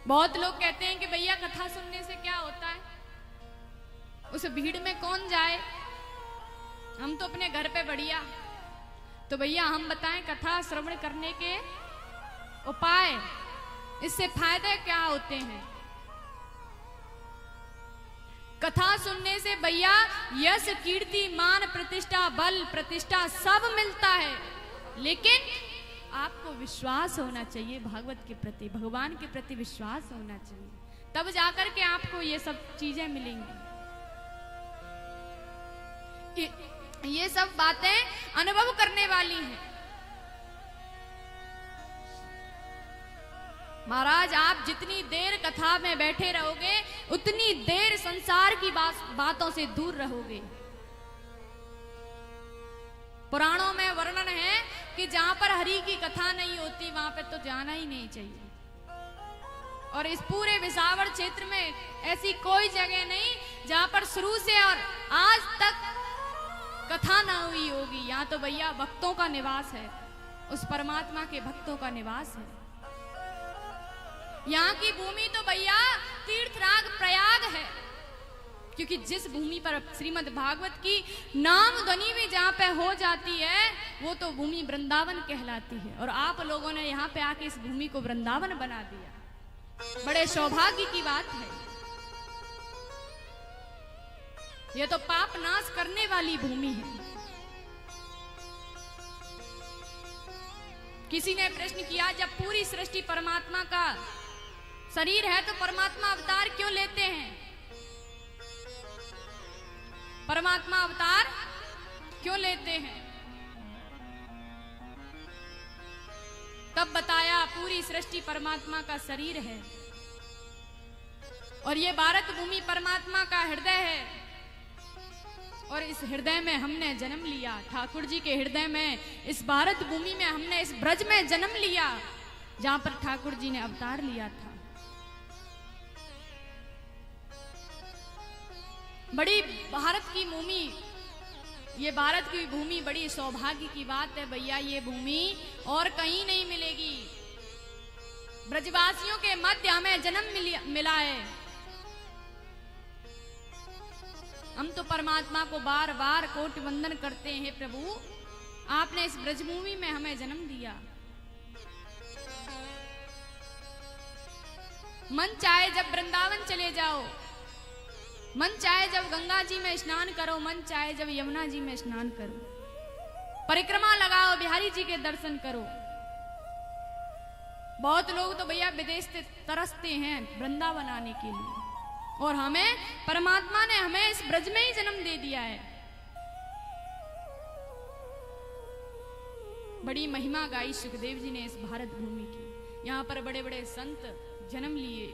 बहुत लोग कहते हैं कि भैया कथा सुनने से क्या होता है, उस भीड़ में कौन जाए, हम तो अपने घर पे बढ़िया। तो भैया हम बताएं कथा श्रवण करने के उपाय, इससे फायदे क्या होते हैं। कथा सुनने से भैया यश कीर्ति मान प्रतिष्ठा बल प्रतिष्ठा सब मिलता है, लेकिन आपको विश्वास होना चाहिए भागवत के प्रति, भगवान के प्रति विश्वास होना चाहिए, तब जाकर के आपको ये सब चीजें मिलेंगी। ये सब बातें अनुभव करने वाली हैं। महाराज आप जितनी देर कथा में बैठे रहोगे उतनी देर संसार की बातों से दूर रहोगे। पुराणों में वर्णन है कि जहां पर हरि की कथा नहीं होती वहां पे तो जाना ही नहीं चाहिए। और इस पूरे विसावर क्षेत्र में ऐसी कोई जगह नहीं जहां पर शुरू से और आज तक कथा ना हुई होगी। यहाँ तो भैया भक्तों का निवास है, उस परमात्मा के भक्तों का निवास है। यहाँ की भूमि तो भैया तीर्थराज प्रयाग है, क्योंकि जिस भूमि पर श्रीमद् भागवत की नाम ध्वनि भी जहाँ पे हो जाती है वो तो भूमि वृंदावन कहलाती है। और आप लोगों ने यहाँ पे आके इस भूमि को वृंदावन बना दिया, बड़े सौभाग्य की बात है। ये तो पाप नाश करने वाली भूमि है। किसी ने प्रश्न किया जब पूरी सृष्टि परमात्मा का शरीर है तो परमात्मा अवतार क्यों लेते हैं, परमात्मा अवतार क्यों लेते हैं। तब बताया पूरी सृष्टि परमात्मा का शरीर है और ये भारत भूमि परमात्मा का हृदय है। और इस हृदय में हमने जन्म लिया, ठाकुर जी के हृदय में, इस भारत भूमि में हमने इस ब्रज में जन्म लिया जहां पर ठाकुर जी ने अवतार लिया था। बड़ी भारत की भूमि, ये भारत की भूमि बड़ी सौभाग्य की बात है भैया। ये भूमि और कहीं नहीं मिलेगी। ब्रजवासियों के मध्य हमें जन्म मिला है। हम तो परमात्मा को बार बार कोटि वंदन करते हैं, प्रभु आपने इस ब्रजभूमि में हमें जन्म दिया। मन चाहे जब वृंदावन चले जाओ, मन चाहे जब गंगा जी में स्नान करो, मन चाहे जब यमुना जी में स्नान करो, परिक्रमा लगाओ, बिहारी जी के दर्शन करो। बहुत लोग तो भैया विदेश से तरसते हैं वृंदावन आने के लिए, और हमें परमात्मा ने हमें इस ब्रज में ही जन्म दे दिया है। बड़ी महिमा गाई सुखदेव जी ने इस भारत भूमि की। यहाँ पर बड़े बड़े संत जन्म लिए,